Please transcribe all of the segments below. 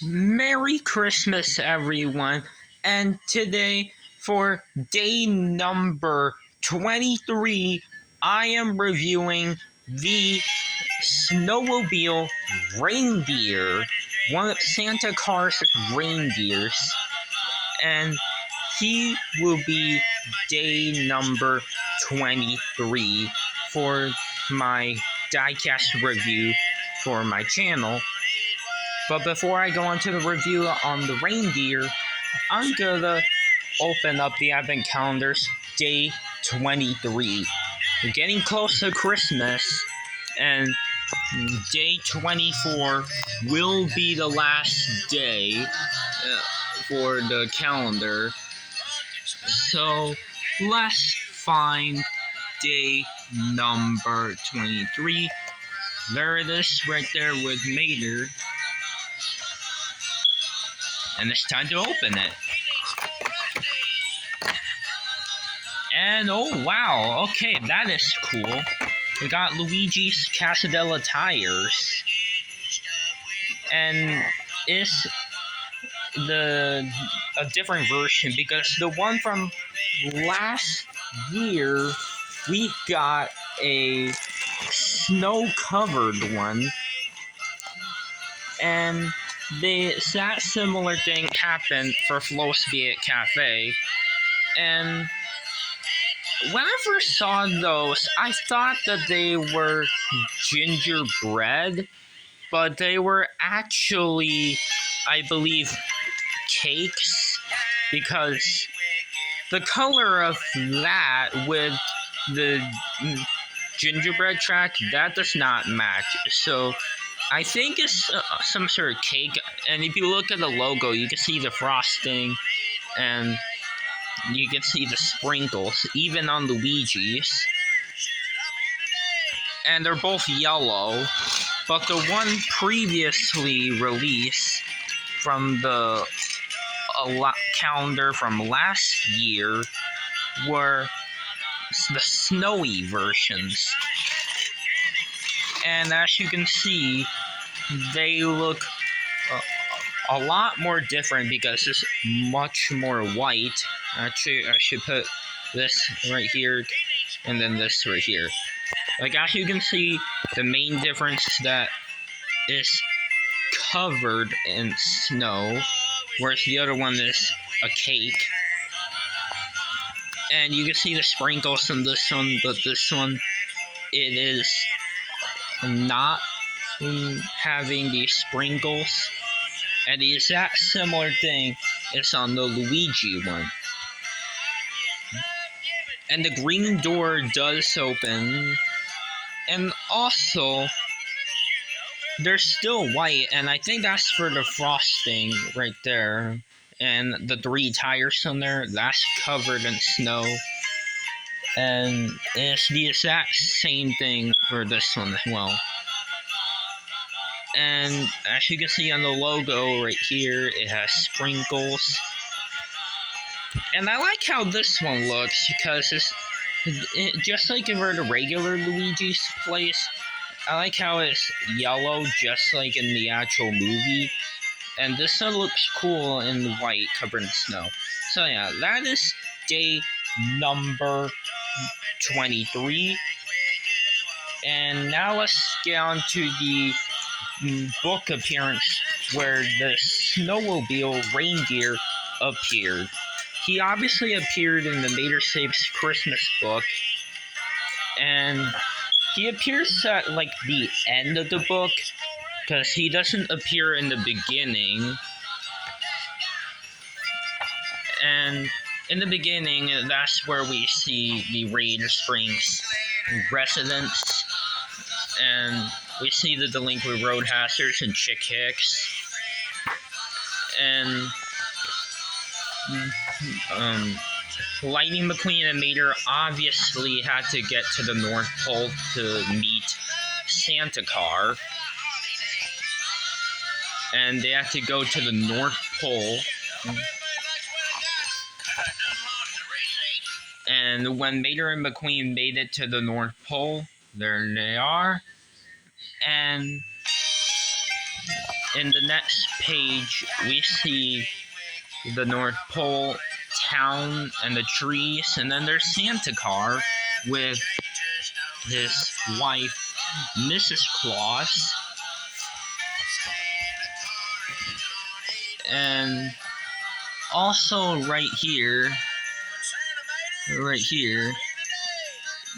Merry Christmas, everyone. And today, for day number 23, I am reviewing the Snowmobile Reindeer, one of Santa Claus' reindeers. And he will be day number 23 for my diecast review for my channel. But before I go on to the review on the reindeer, I'm gonna open up the advent calendars day 23. We're getting close to Christmas, and day 24 will be the last day for the calendar. So let's find day number 23. There it is right there with Mater. And it's time to open it. And oh wow, okay, that is cool. We got Luigi's Casadella tires. And it's a different version because the one from last year, we got a snow-covered one. And that similar thing happened for Flo's Viet Cafe, and when I first saw those, I thought that they were gingerbread, but they were actually, I believe, cakes, because the color of that with the gingerbread track, that does not match, so I think it's some sort of cake, and if you look at the logo, you can see the frosting, and you can see the sprinkles, even on Luigi's. And they're both yellow, but the one previously released from the calendar from last year were the snowy versions. And as you can see, they look a lot more different because it's much more white. Actually, I should put this right here and then this right here. Like, as you can see, the main difference is that it's covered in snow, whereas the other one is a cake. And you can see the sprinkles in this one, but this one, it is not having these sprinkles, and the exact similar thing is on the Luigi one. And the green door does open, and also they're still white, and I think that's for the frosting right there. And the 3 tires on there, that's covered in snow. And it's the exact same thing for this one as well. And as you can see on the logo right here, it has sprinkles. And I like how this one looks because it just like for the regular Luigi's place, I like how it's yellow just like in the actual movie. And this one looks cool in white covered in snow. So yeah, that is day number 23. And now let's get on to the book appearance where the Snowmobile Reindeer appeared. He obviously appeared in the Mater Saves Christmas book, and he appears at like the end of the book because he doesn't appear in the beginning. And in the beginning, that's where we see the Raider Springs residents, and we see the delinquent roadhasters and Chick Hicks, and Lightning McQueen and Mater obviously had to get to the North Pole to meet Santa Car, and they had to go to the North Pole. And when Mater and McQueen made it to the North Pole, there they are. And in the next page, we see the North Pole town and the trees, and then there's Santa Car with his wife, Mrs. Claus, and also right here,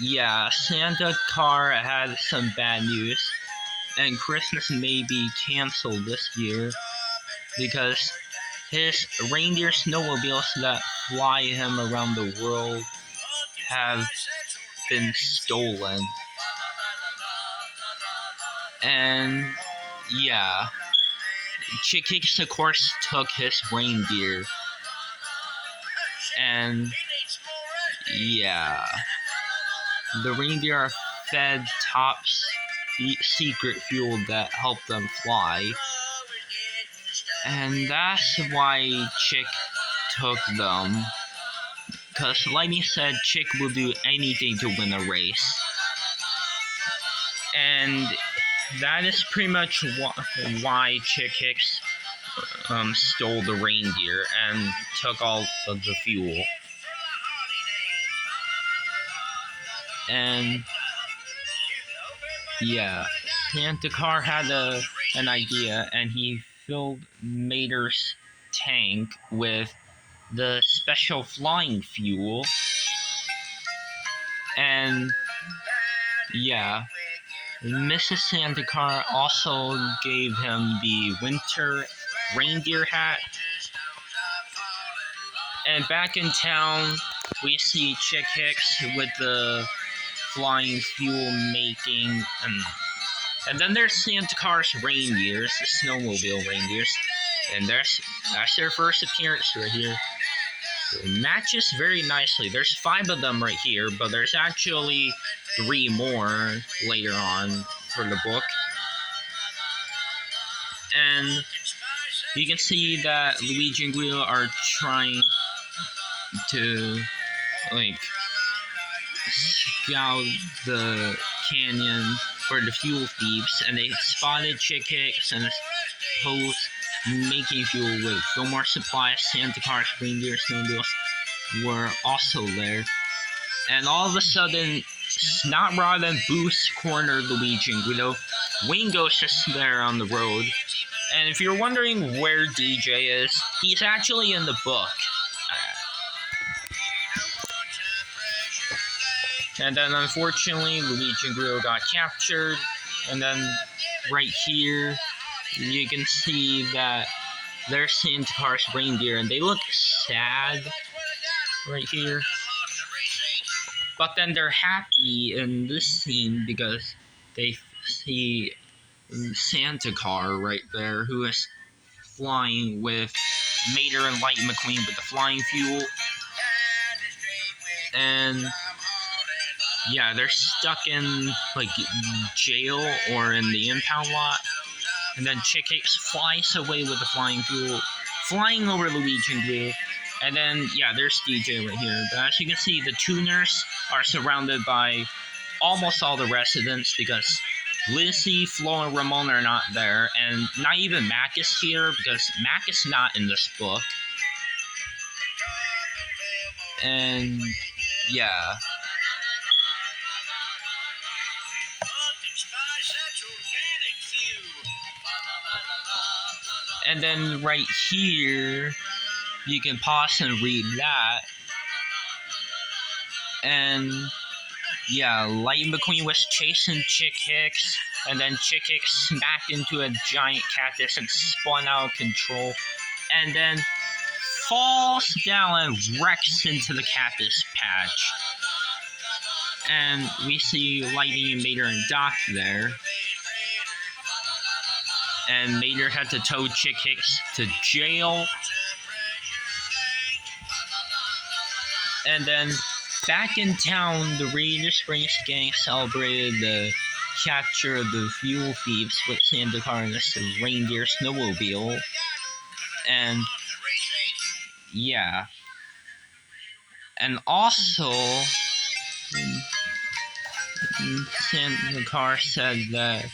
yeah, Santa Car had some bad news, and Christmas may be canceled this year because his reindeer snowmobiles that fly him around the world have been stolen. And yeah, Chick Hicks of course took his reindeer. And yeah, the reindeer are fed top secret fuel that helped them fly. And that's why Chick took them. Because Lightning said Chick will do anything to win a race. And that is pretty much why Chick Hicks stole the reindeer and took all of the fuel. And yeah, Santa Car had an idea, and he filled Mater's tank with the special flying fuel. And yeah, Mrs. Santa Car also gave him the winter reindeer hat. And back in town, we see Chick Hicks with the flying fuel making, and then there's Santa Car's reindeers, the snowmobile reindeers, and that's their first appearance right here. It matches very nicely. There's 5 of them right here, but there's actually 3 more later on for the book. And you can see that Luigi and Guido are trying to scout the canyon for the fuel thieves, and they spotted Chick Hicks and Post making fuel with Fillmore Supplies. Santa Car's reindeer snowmobiles were also there, and all of a sudden, Snot Rod and Boost corner Luigi and Guido. Wingo's just there on the road, and if you're wondering where DJ is, he's actually in the book. And then unfortunately, Luigi and Guido got captured. And then right here, you can see that there's Santa Car's reindeer, and they look sad right here. But then they're happy in this scene because they see Santa Car right there, who is flying with Mater and Lightning McQueen with the flying fuel. And yeah, they're stuck in jail or in the impound lot. And then Chick Hicks flies away with the flying fuel, flying over Luigi and Guido. And then yeah, there's DJ right here. But as you can see, the tuners are surrounded by almost all the residents because Lizzie, Flo, and Ramon are not there, and not even Mac is here because Mac is not in this book. And yeah. And then right here, you can pause and read that. And yeah, Lightning McQueen was chasing Chick Hicks, and then Chick Hicks smacked into a giant cactus and spun out of control, and then falls down and wrecks into the cactus patch. And we see Lightning and Mater and Doc there. And Mater had to tow Chick Hicks to jail. And then back in town, the Raider Springs gang celebrated the capture of the fuel thieves with Santa Car and the reindeer snowmobile. And yeah. And also, Santa Car said that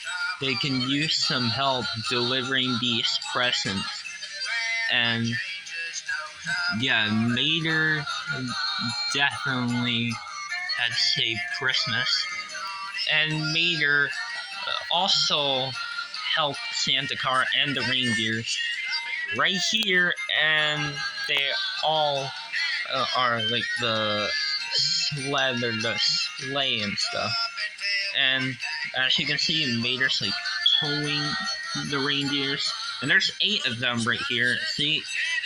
they can use some help delivering these presents. And yeah, Mater definitely had saved Christmas. And Mater also helped Santa Car and the reindeer right here, and they all are like the sled or the sleigh and stuff. And as you can see, Mater's like towing the reindeers, and there's 8 of them right here. See,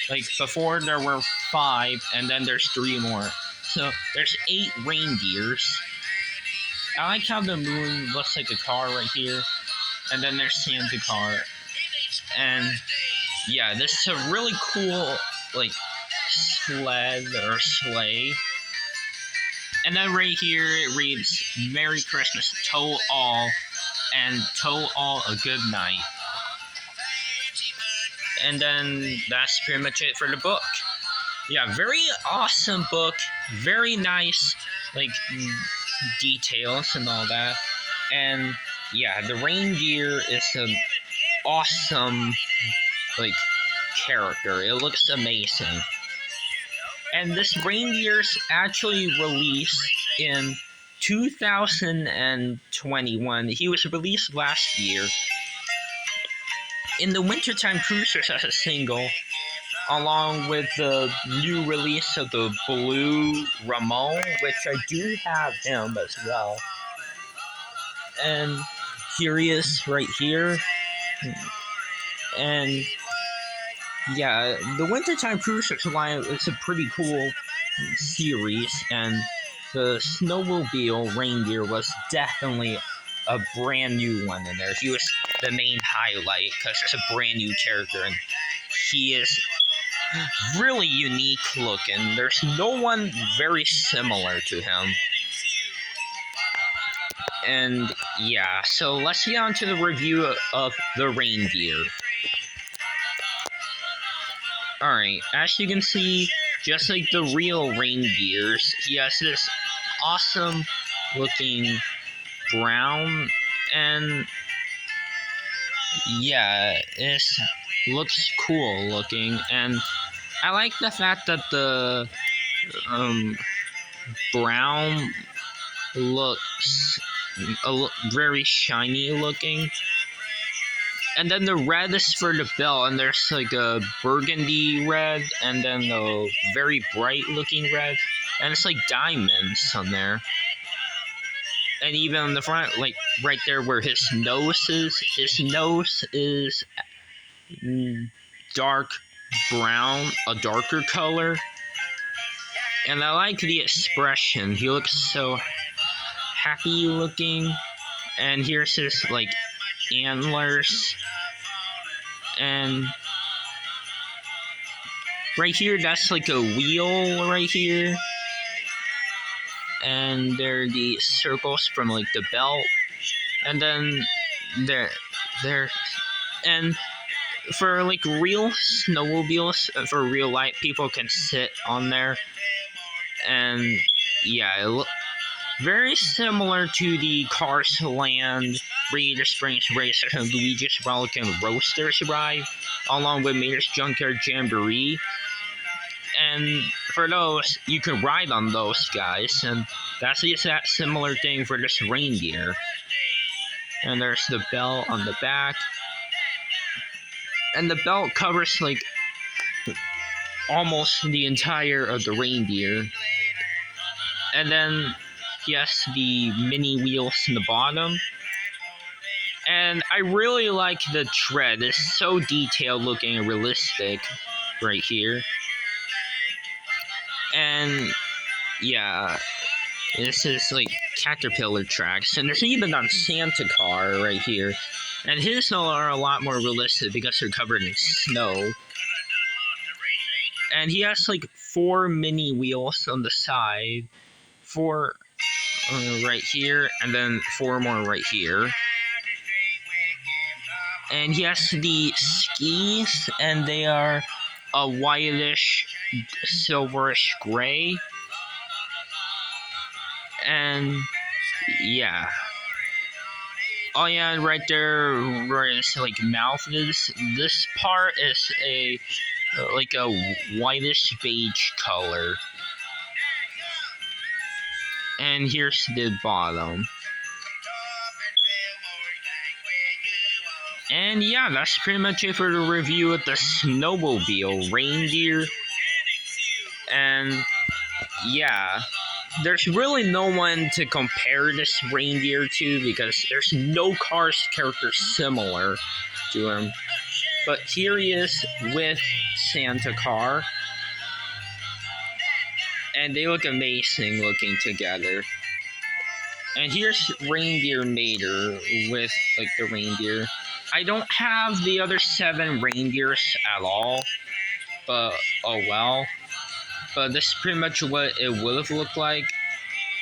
like before there were 5, and then there's 3 more. So there's 8 reindeers. I like how the moon looks like a car right here, and then there's Santa Car. And yeah, this is a really cool like sled or sleigh. And then right here it reads, Merry Christmas, tow all, and tow all a good night. And then that's pretty much it for the book. Yeah, very awesome book, very nice, like, details and all that. And yeah, the reindeer is an awesome, like, character. It looks amazing. And this reindeer's actually released in 2021. He was released last year in the Wintertime Cruisers as a single, along with the new release of the Blue Ramon, which I do have him as well. And here he is right here. And yeah, the Wintertime Cruisers line is a pretty cool series, and the Snowmobile Reindeer was definitely a brand new one in there. He was the main highlight because it's a brand new character, and he is really unique looking. There's no one very similar to him. And yeah, so let's get on to the review of the reindeer. Alright, as you can see, just like the real reindeers, he has this awesome looking brown, and yeah, it looks cool looking. And I like the fact that the brown looks very shiny looking. And then the red is for the belt, and there's like a burgundy red, and then a very bright looking red, and it's like diamonds on there. And even on the front, like right there where his nose is dark brown, a darker color. And I like the expression. He looks so happy looking. And here's his like antlers. And right here, that's like a wheel right here. And there are the circles from like the belt. And then there, and for like real snowmobiles, for real life, people can sit on there. And yeah, it very similar to the Cars Land, Raider Springs Racer, and Luigi's Rollickin' Roasters ride, along with Mater's Junkyard Jamboree. And for those, you can ride on those guys, and that's the exact similar thing for this reindeer. And there's the belt on the back. And the belt covers like almost the entire of the reindeer. And then yes, the mini wheels in the bottom. And I really like the tread. It's so detailed looking and realistic right here. And yeah, this is like Caterpillar tracks. And there's even on Santa Car right here. And his are a lot more realistic because they're covered in snow. And he has like 4 mini wheels on the side. 4 right here, and then 4 more right here. And he has the skis, and they are a whitish, silverish gray. And yeah. Oh yeah, and right there where his like mouth is. This part is a like a whitish beige color. And here's the bottom. And yeah, that's pretty much it for the review of the Snowmobile Reindeer. And yeah, there's really no one to compare this reindeer to because there's no Cars character similar to him. But here he is with Santa Car. And they look amazing looking together. And here's Reindeer Mater with like the reindeer. I don't have the other 7 reindeers at all, but oh well. But this is pretty much what it would have looked like.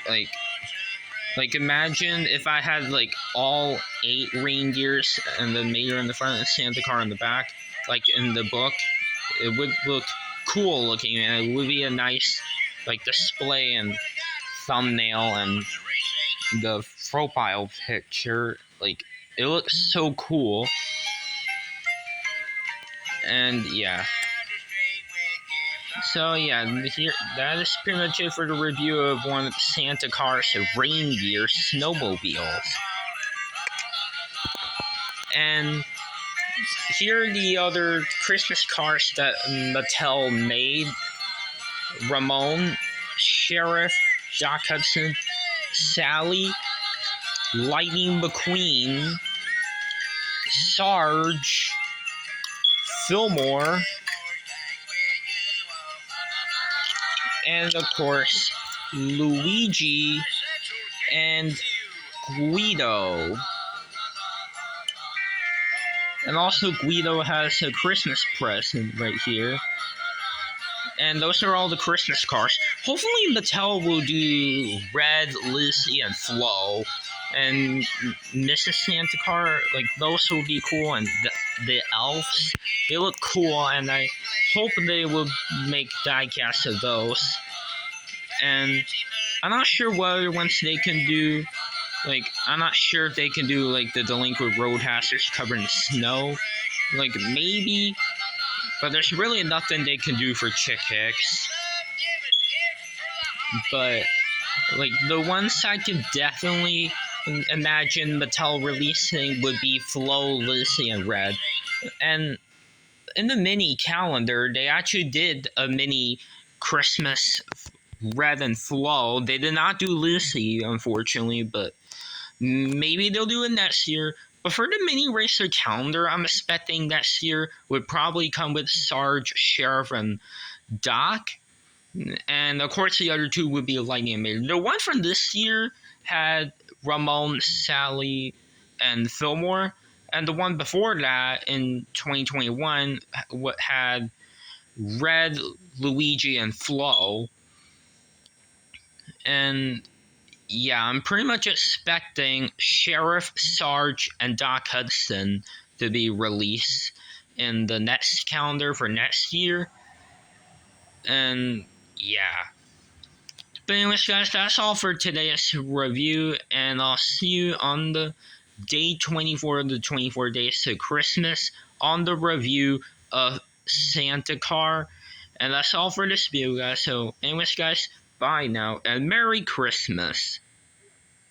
Like imagine if I had like all 8 reindeers and the mater in the front and Santa Car in the back, like in the book. It would look cool looking, and it would be a nice like display and thumbnail and the profile picture. Like it looks so cool. And yeah. So yeah, here that is pretty much it for the review of one of Santa Car's reindeer snowmobiles. And here are the other Christmas cars that Mattel made. Ramon, Sheriff, Doc Hudson, Sally, Lightning McQueen, Sarge, Fillmore, and of course Luigi and Guido. And also Guido has a Christmas present right here. And those are all the Christmas cars. Hopefully Mattel will do Red, Lizzie, and Flo. And Mrs. Santa Car, like those will be cool. And the elves, they look cool. And I hope they will make die-casts of those. And I'm not sure what other ones they can do. Like, I'm not sure if they can do like the delinquent roadhouses covered in snow. Like maybe. But there's really nothing they can do for Chick Hicks. But, like, the ones I could definitely imagine Mattel releasing would be Flo, Lizzie, and Red. And in the mini calendar, they actually did a mini Christmas Red and Flo. They did not do Lizzie, unfortunately, but maybe they'll do it next year. But for the mini racer calendar, I'm expecting next year would probably come with Sarge, Sheriff, and Doc. And of course, the other 2 would be Lightning and Mater. The one from this year had Ramon, Sally, and Fillmore. And the one before that, in 2021, had Red, Luigi, and Flo. And yeah, I'm pretty much expecting Sheriff, Sarge, and Doc Hudson to be released in the next calendar for next year. And yeah. But anyways, guys, that's all for today's review. And I'll see you on the day 24 of the 24 days to Christmas on the review of Santa Car. And that's all for this video, guys. So anyways, guys, bye now and Merry Christmas.